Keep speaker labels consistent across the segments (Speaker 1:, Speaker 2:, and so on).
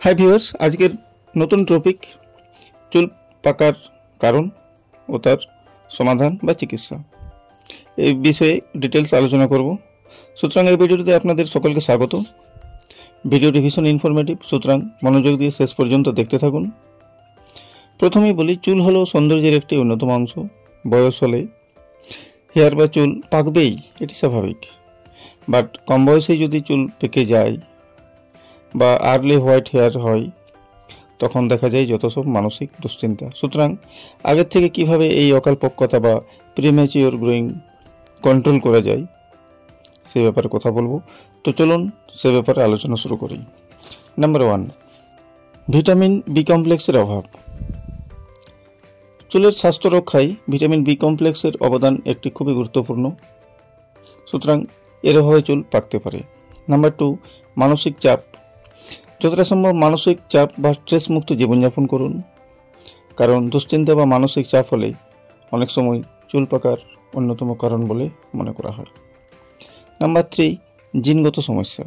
Speaker 1: Hi viewers, আজকের নতুন topic চুল পাকার কারণ ও তার সমাধান বা চিকিৎসা, এই বিষয়ে ডিটেলস আলোচনা করব। সুতরাং এই ভিডিওটিতে আপনাদের সকলকে স্বাগত। ভিডিওটি ভীষণ ইনফরমেটিভ, সুতরাং মনোযোগ দিয়ে শেষ পর্যন্ত দেখতে থাকুন। প্রথমেই বলি, চুল হলো সৌন্দর্যের একটি অন্যতম অংশ। বয়স হলে হেয়ার বা চুল পাকবেই, এটি স্বাভাবিক। বাট কম বয়সেই যদি চুল পেকে যায় বা আর্লি হোয়াইট হেয়ার হয়, তখন দেখা যায় যত সব মানসিক দুশ্চিন্তা। সুতরাং আগের থেকে কিভাবে এই অকালপক্কতা বা প্রিম্যাচিওর গ্রোয়িং কন্ট্রোল করা যায় সে ব্যাপারে কথা বলবো। তো চলুন সে ব্যাপারে আলোচনা শুরু করি। নাম্বার 1, ভিটামিন বি কমপ্লেক্সের অভাব। চুলের স্বাস্থ্য রক্ষায় ভিটামিন বি কমপ্লেক্সের অবদান একটি খুবই গুরুত্বপূর্ণ। সুতরাং এর অভাবে চুল পাকতে পারে। নাম্বার 2, মানসিক চাপ। যতটা সম্ভব মানসিক চাপ বা স্ট্রেস মুক্ত জীবনযাপন করুন, কারণ দুশ্চিন্তা বা মানসিক চাপ হলে অনেক সময় চুল পাকার অন্যতম কারণ বলে মনে করা হয়। নাম্বার 3, জিনগত সমস্যা।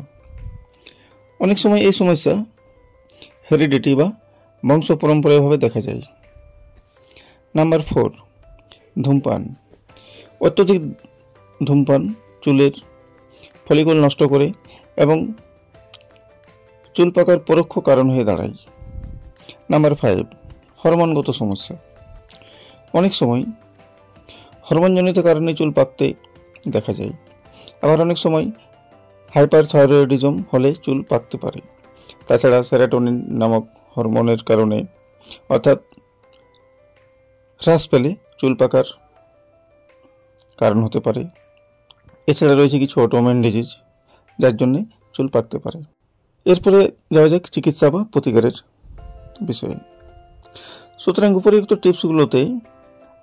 Speaker 1: অনেক সময় এই সমস্যা হেরিডিটি বা বংশ পরম্পরাভাবে দেখা যায়। নাম্বার 4, ধূমপান। অত্যধিক ধূমপান চুলের ফলিকল নষ্ট করে এবং চুল পাকার পরোক্ষ কারণ হয়ে দাঁড়ায়। নাম্বার 5, হরমোনগত সমস্যা। অনেক সময় হরমোনজনিত কারণে চুল পাকতে দেখা যায়। আবার অনেক সময় হাইপারথাইরয়েডিজম হলে চুল পাকতে পারে। তাছাড়া সেরাটোনিন নামক হরমোনের কারণে অর্থাৎ হ্রাস পেলে চুল পাকার কারণ হতে পারে। এছাড়া রয়েছে কিছু অটোইমিউন ডিজিজ, যার জন্যে চুল পাকতে পারে। এরপরে যাওয়া যাক চিকিৎসা বা প্রতিকারের বিষয়ে। সুতরাং উপরিউক্ত টিপসগুলোতে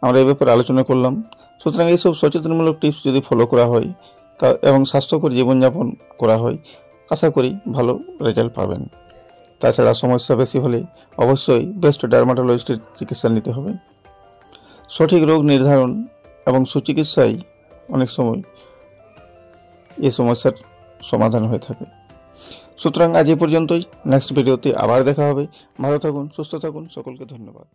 Speaker 1: আমরা এই ব্যাপারে আলোচনা করলাম। সুতরাং এইসব সচেতনমূলক টিপস যদি ফলো করা হয় এবং স্বাস্থ্যকর জীবনযাপন করা হয়, আশা করি ভালো রেজাল্ট পাবেন। তাছাড়া সমস্যা বেশি হলে অবশ্যই বেস্ট ডার্মাটোলজিস্টের চিকিৎসা নিতে হবে। সঠিক রোগ নির্ধারণ এবং সুচিকিৎসায় অনেক সময় এই সমস্যার সমাধান হয়ে থাকে। সুতরাং আজ এই পর্যন্তই। নেক্সট ভিডিওতে আবার দেখা হবে। ভালো থাকুন, সুস্থ থাকুন, সকলকে ধন্যবাদ।